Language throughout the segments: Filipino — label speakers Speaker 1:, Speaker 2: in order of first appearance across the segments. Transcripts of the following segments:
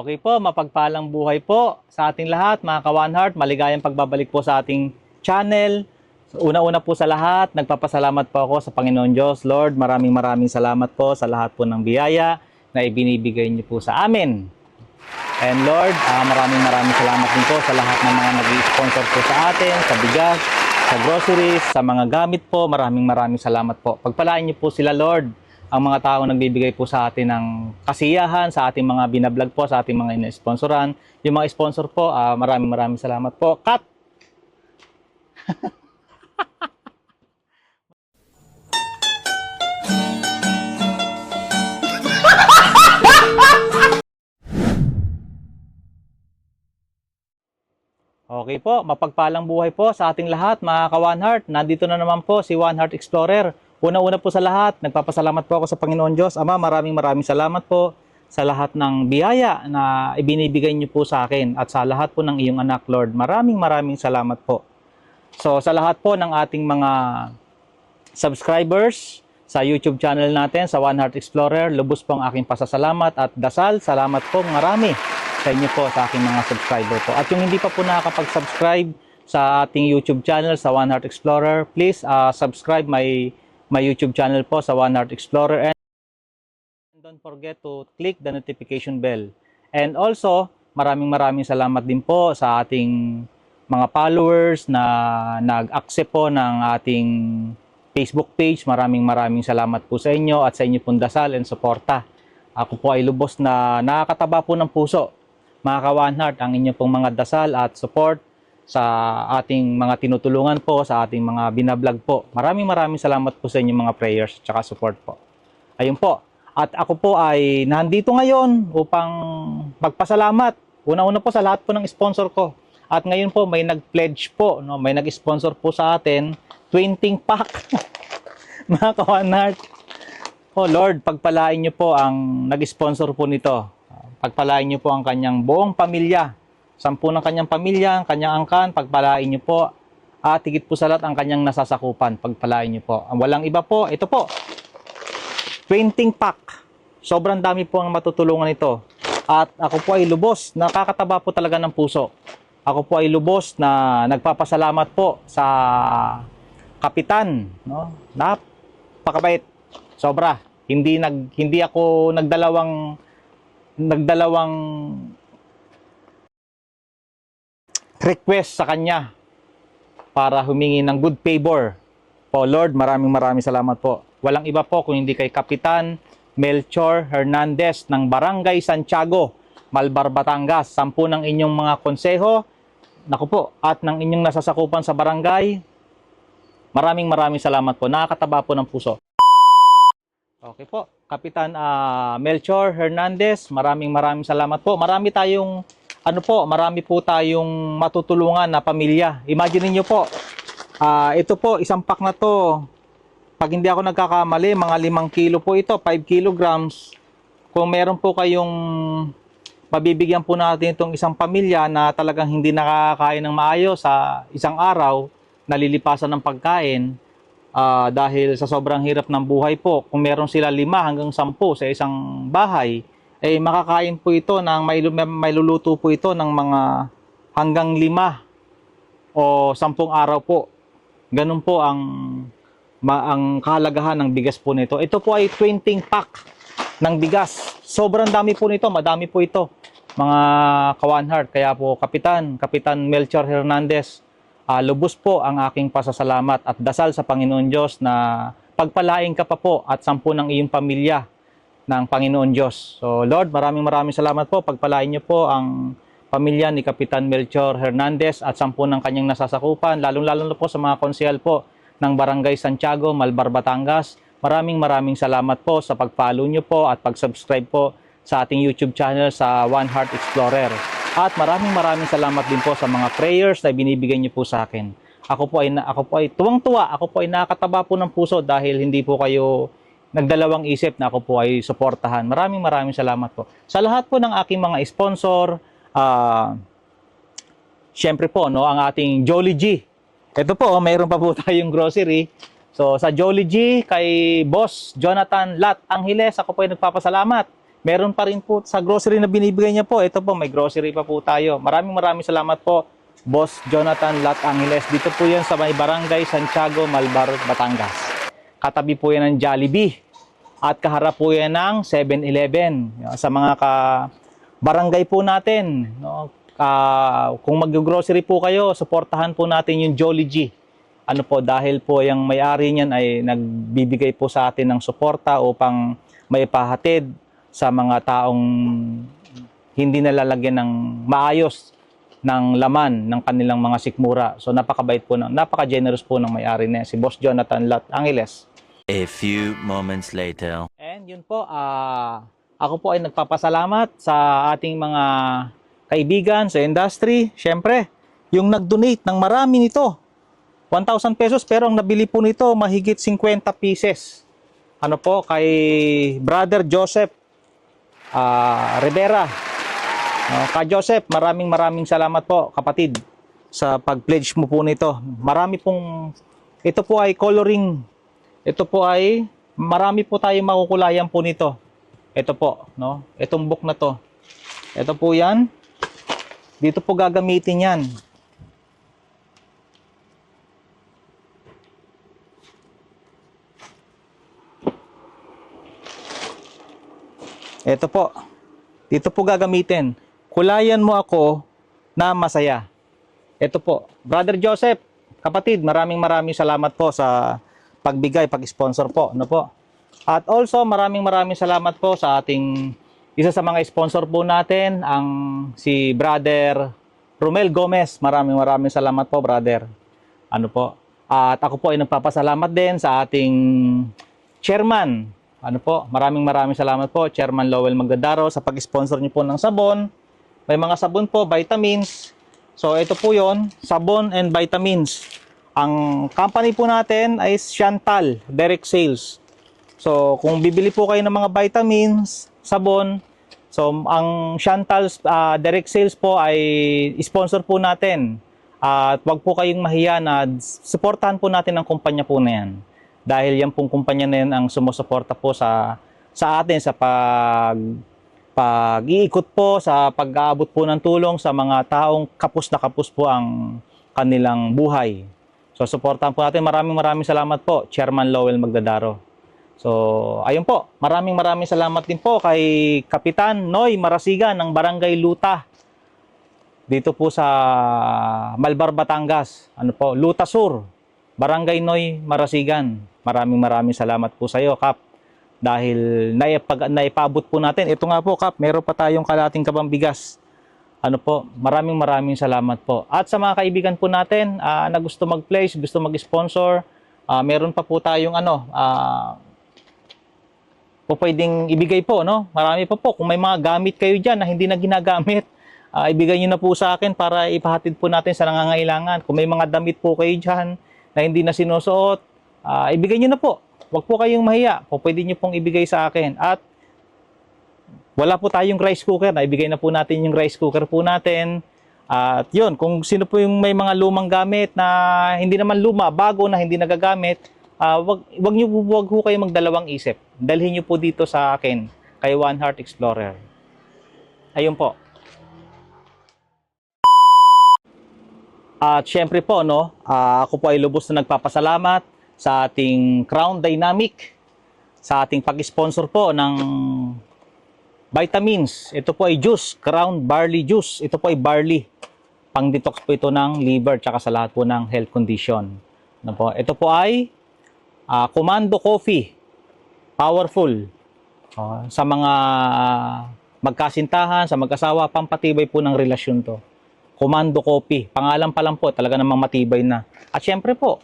Speaker 1: Okay po, mapagpalang buhay po sa ating lahat, mga ka-One Heart. Maligayang pagbabalik po sa ating channel. So, una-una po sa lahat, nagpapasalamat po ako sa Panginoon Diyos. Lord, maraming salamat po sa lahat po ng biyaya na ibinibigay niyo po sa amin. And Lord, maraming salamat din po sa lahat ng mga nag-i-sponsor po sa atin, sa bigas, sa groceries, sa mga gamit po. Maraming salamat po. Pagpalain niyo po sila, Lord, ang mga taong nagbibigay po sa atin ng kasiyahan, sa ating mga binablog po, sa ating mga ina-sponsoran. Yung mga sponsor po, maraming salamat po. Cut! Okay po, mapagpalang buhay po sa ating lahat, mga ka-One Heart. Nandito na naman po si One Heart Explorer. Una-una po sa lahat, nagpapasalamat po ako sa Panginoon Diyos. Ama, maraming salamat po sa lahat ng biyaya na ibinibigay niyo po sa akin at sa lahat po ng iyong anak, Lord. Maraming salamat po. So, sa lahat po ng ating mga subscribers sa YouTube channel natin, sa One Heart Explorer, lubos po ang aking pasasalamat at dasal. Salamat po, marami sa inyo po, sa aking mga subscriber po. At yung hindi pa po nakakapag-subscribe sa ating YouTube channel, sa One Heart Explorer, please subscribe my YouTube channel po sa One Heart Explorer. And don't forget to click the notification bell. And also, maraming salamat din po sa ating mga followers na nag-accept po ng ating Facebook page. Maraming salamat po sa inyo at sa inyo pong dasal and suporta. Ako po ay lubos na nakakataba po ng puso, mga ka-One Heart, ang inyo pong mga dasal at support sa ating mga tinutulungan po, sa ating mga binablog po. Maraming salamat po sa inyong mga prayers at saka support po. Ayun po. At ako po ay nandito ngayon upang magpasalamat. Una-una po sa lahat po ng sponsor ko. At ngayon po may nag-pledge po, no? May nag-sponsor po sa atin, 20 pack. Mga ka-One Heart. Oh Lord, pagpalain niyo po ang nag-sponsor po nito. Pagpalain niyo po ang kanyang buong pamilya. 10 ng kanyang pamilya, ang kanyang angkan, pagpalain niyo po. At higit po sa lahat ang kanyang nasasakupan, pagpalain niyo po. Ang walang iba po, ito po. 20 pack. Sobrang dami po ang matutulungan ito. At ako po ay lubos, nakakataba po talaga ng puso. Ako po ay lubos na nagpapasalamat po sa kapitan, no? Napakabait. Sobra. Hindi ako nagdalawang request sa kanya para humingi ng good favor. Po Lord, maraming salamat po. Walang iba po kung hindi kay Kapitan Melchor Hernandez ng Barangay Santiago, Malbar, Batangas. 10 ng inyong mga konseho, naku po, at ng inyong nasasakupan sa barangay. Maraming salamat po. Nakakataba po ng puso. Okay po, Kapitan Melchor Hernandez, maraming salamat po. Marami po tayong matutulungan na pamilya. Imagine niyo po, ito po, isang pack na to, pag hindi ako nagkakamali, mga 5 kilo po ito, 5 kilograms. Kung meron po kayong mabibigyan po natin itong isang pamilya na talagang hindi nakakain ng maayos sa isang araw, nalilipasan ng pagkain, dahil sa sobrang hirap ng buhay po, kung meron sila 5 hanggang 10 sa isang bahay, makakain po ito may luluto po ito ng mga hanggang 5 o 10 araw po. Ganun po ang kahalagahan ng bigas po nito. Ito po ay 20 pack ng bigas. Sobrang dami po nito, madami po ito, mga ka-One Heart. Kaya po, Kapitan Melchor Hernandez, lubos po ang aking pasasalamat at dasal sa Panginoon Diyos na pagpalain ka pa po at 10 ng iyong pamilya ng Panginoon Diyos. So Lord, maraming salamat po. Pagpalain niyo po ang pamilya ni Kapitan Melchor Hernandez at 10 ng kanyang nasasakupan, lalong-lalo na po sa mga konsehal po ng Barangay Santiago, Malbar, Batangas. Maraming salamat po sa pag-follow niyo po at pag-subscribe po sa ating YouTube channel sa One Heart Explorer. At maraming salamat din po sa mga prayers na binibigay niyo po sa akin. Ako po ay tuwang-tuwa, ako po ay nakakataba po ng puso dahil hindi po kayo nagdalawang isip na ako po ay suportahan. Maraming salamat po. Sa lahat po ng aking mga sponsor, syempre po, no, ang ating Jolly G. Ito po, mayroon pa po tayong grocery. So sa Jolly G, kay Boss Jonathan Lat Angeles, ako po ay nagpapasalamat. Meron pa rin po sa grocery na binibigay niya po. Ito po, may grocery pa po tayo. Maraming salamat po, Boss Jonathan Lat Angeles. Dito po yan sa may Barangay Santiago, Malbar, Batangas. Katabi po yan ng Jollibee. At kaharap po yan ng 7-Eleven. Sa mga barangay po natin, no? Kung mag-grocery po kayo, suportahan po natin yung Jolly G. Ano po, dahil po yung may-ari niyan ay nagbibigay po sa atin ng suporta upang maipahatid sa mga taong hindi nalalagyan ng maayos ng laman ng kanilang mga sikmura. So napakabait po, napaka-generous po ng may-ari na si Boss Jonathan Lat Angeles.
Speaker 2: A few moments later.
Speaker 1: And yun po, ako po ay nagpapasalamat sa ating mga kaibigan sa industry. Siyempre, yung nag-donate ng marami nito, 1,000 pesos, pero ang nabili po nito mahigit 50 pieces. Ano po, kay Brother Joseph Rivera. Ka Joseph, maraming salamat po, kapatid, sa pag-pledge mo po nito. Marami pong, ito po ay coloring, ito po ay, marami po tayong makukulayan po nito. Ito po, no? Itong book na to. Ito po yan. Dito po gagamitin yan. Ito po. Dito po gagamitin. Kulayan mo ako na masaya. Ito po. Brother Joseph, kapatid, maraming salamat po sa pagbigay, pag-sponsor po. Ano po? At also, maraming salamat po sa ating isa sa mga sponsor po natin, ang si Brother Romel Gomez. Maraming salamat po, brother. Ano po? At ako po ay nagpapasalamat din sa ating chairman. Ano po? Maraming salamat po, Chairman Lowell Magdadaro, sa pag-sponsor niyo po ng sabon. May mga sabon po, vitamins. So ito po yon, sabon and vitamins. Ang company po natin ay Chantal Direct Sales. So kung bibili po kayo ng mga vitamins, sabon, so ang Chantal Direct Sales po ay sponsor po natin. At wag po kayong mahiya na suportahan po natin ang kumpanya po na yan. Dahil yan pong kumpanya na yan ang sumusuporta po sa atin sa pag-iikot po, sa pag-aabot po ng tulong sa mga taong kapos na kapos po ang kanilang buhay. So, suportahan po natin. Maraming salamat po, Chairman Lowell Magdadaro. So, ayun po. Maraming salamat din po kay Kapitan Noy Marasigan ng Barangay Luta. Dito po sa Malbar, Batangas. Ano po? Luta Sur. Barangay Noy Marasigan. Maraming salamat po sa iyo, Kap. Dahil naipabot po natin. Ito nga po, Kap, meron pa tayong kalating kabang bigas. Ano po, maraming salamat po. At sa mga kaibigan po natin na gusto mag-place, gusto mag-sponsor, meron pa po tayong po pwedeng ibigay po, no? Marami pa po. Kung may mga gamit kayo dyan na hindi na ginagamit, ibigay nyo na po sa akin para ipahatid po natin sa nangangailangan. Kung may mga damit po kayo dyan na hindi na sinusuot, ibigay nyo na po. Huwag po kayong mahiya. Pwede nyo pong ibigay sa akin. At wala po tayong rice cooker. Ibigay na po natin yung rice cooker po natin. At yun, kung sino po yung may mga lumang gamit na hindi naman luma, bago na hindi nagagamit, wag po kayong magdalawang isip. Dalhin nyo po dito sa akin, kay One Heart Explorer. Ayun po. At syempre po, no, ako po ay lubos na nagpapasalamat sa ating Crown Dynamic, sa ating pag-sponsor po ng vitamins. Ito po ay juice, Crown Barley Juice. Ito po ay barley. Pang-detox po ito ng liver tsaka sa lahat po ng health condition. Ano po? Ito po ay Commando Coffee. Powerful. Sa mga magkasintahan, sa mag-asawa, pampatibay po ng relasyon to. Commando Coffee. Pangalan pa lang po, talaga namang matibay na. At syempre po,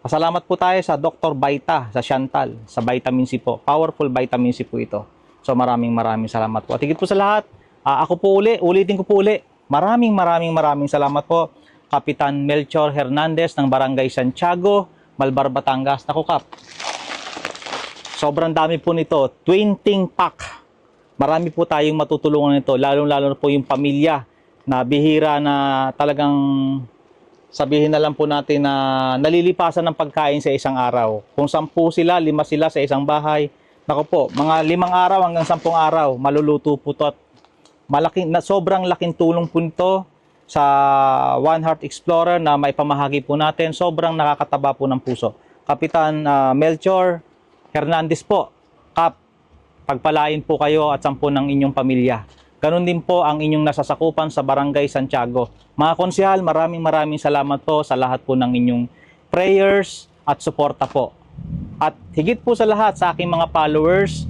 Speaker 1: pasalamat po tayo sa Dr. Vita, sa Chantal, sa vitamin C po. Powerful vitamin C po ito. So maraming salamat po. At higit po sa lahat, ako po ulitin ko po maraming salamat po, Kapitan Melchor Hernandez ng Barangay Santiago, Malbar, Batangas. Naku, Kap, sobrang dami po nito. 20 pack. Marami po tayong matutulungan nito, lalong-lalo na po yung pamilya na bihira na talagang sabihin na lang po natin na nalilipasan ng pagkain sa isang araw. Kung 10 sila, 5 sila sa isang bahay, Naku po, mga 5 araw hanggang 10 araw, maluluto po to. Sobrang laking tulong po nito sa One Heart Explorer na maipamahagi po natin. Sobrang nakakataba po ng puso. Kapitan Melchor Hernandez po, Kap, pagpalain po kayo at 10 ng inyong pamilya. Ganon din po ang inyong nasasakupan sa Barangay Santiago. Mga konsehal, maraming salamat po sa lahat po ng inyong prayers at suporta po. At higit po sa lahat sa aking mga followers,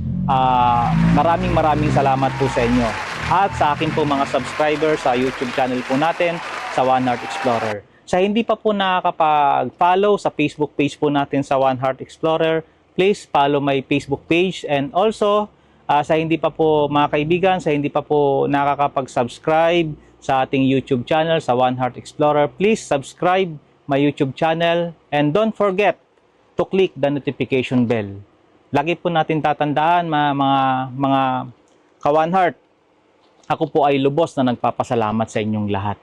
Speaker 1: maraming salamat po sa inyo. At sa akin po mga subscribers sa YouTube channel po natin, sa One Heart Explorer. Sa hindi pa po nakakapag-follow sa Facebook page po natin sa One Heart Explorer, please follow my Facebook page. And also, sa hindi pa po mga kaibigan, sa hindi pa po nakakapag-subscribe sa ating YouTube channel sa One Heart Explorer, please subscribe my YouTube channel and don't forget to click the notification bell. Lagi po natin tatandaan mga ka-One Heart, ako po ay lubos na nagpapasalamat sa inyong lahat.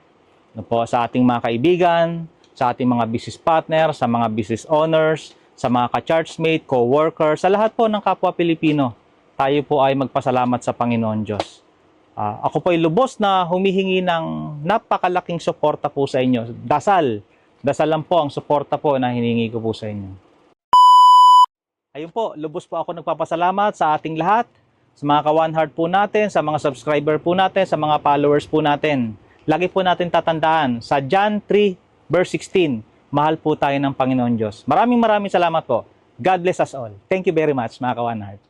Speaker 1: Po, sa ating mga kaibigan, sa ating mga business partner, sa mga business owners, sa mga ka-churchmate, co-worker, sa lahat po ng kapwa Pilipino, tayo po ay magpasalamat sa Panginoon Diyos. Ako po ay lubos na humihingi ng napakalaking suporta po sa inyo. Dasal lang po ang suporta po na hiningi ko po sa inyo. Ayun po, lubos po ako nagpapasalamat sa ating lahat, sa mga ka-One Heart po natin, sa mga subscriber po natin, sa mga followers po natin. Lagi po natin tatandaan, sa John 3 verse 16, mahal po tayo ng Panginoon Diyos. Maraming salamat po. God bless us all. Thank you very much, mga ka-One Heart.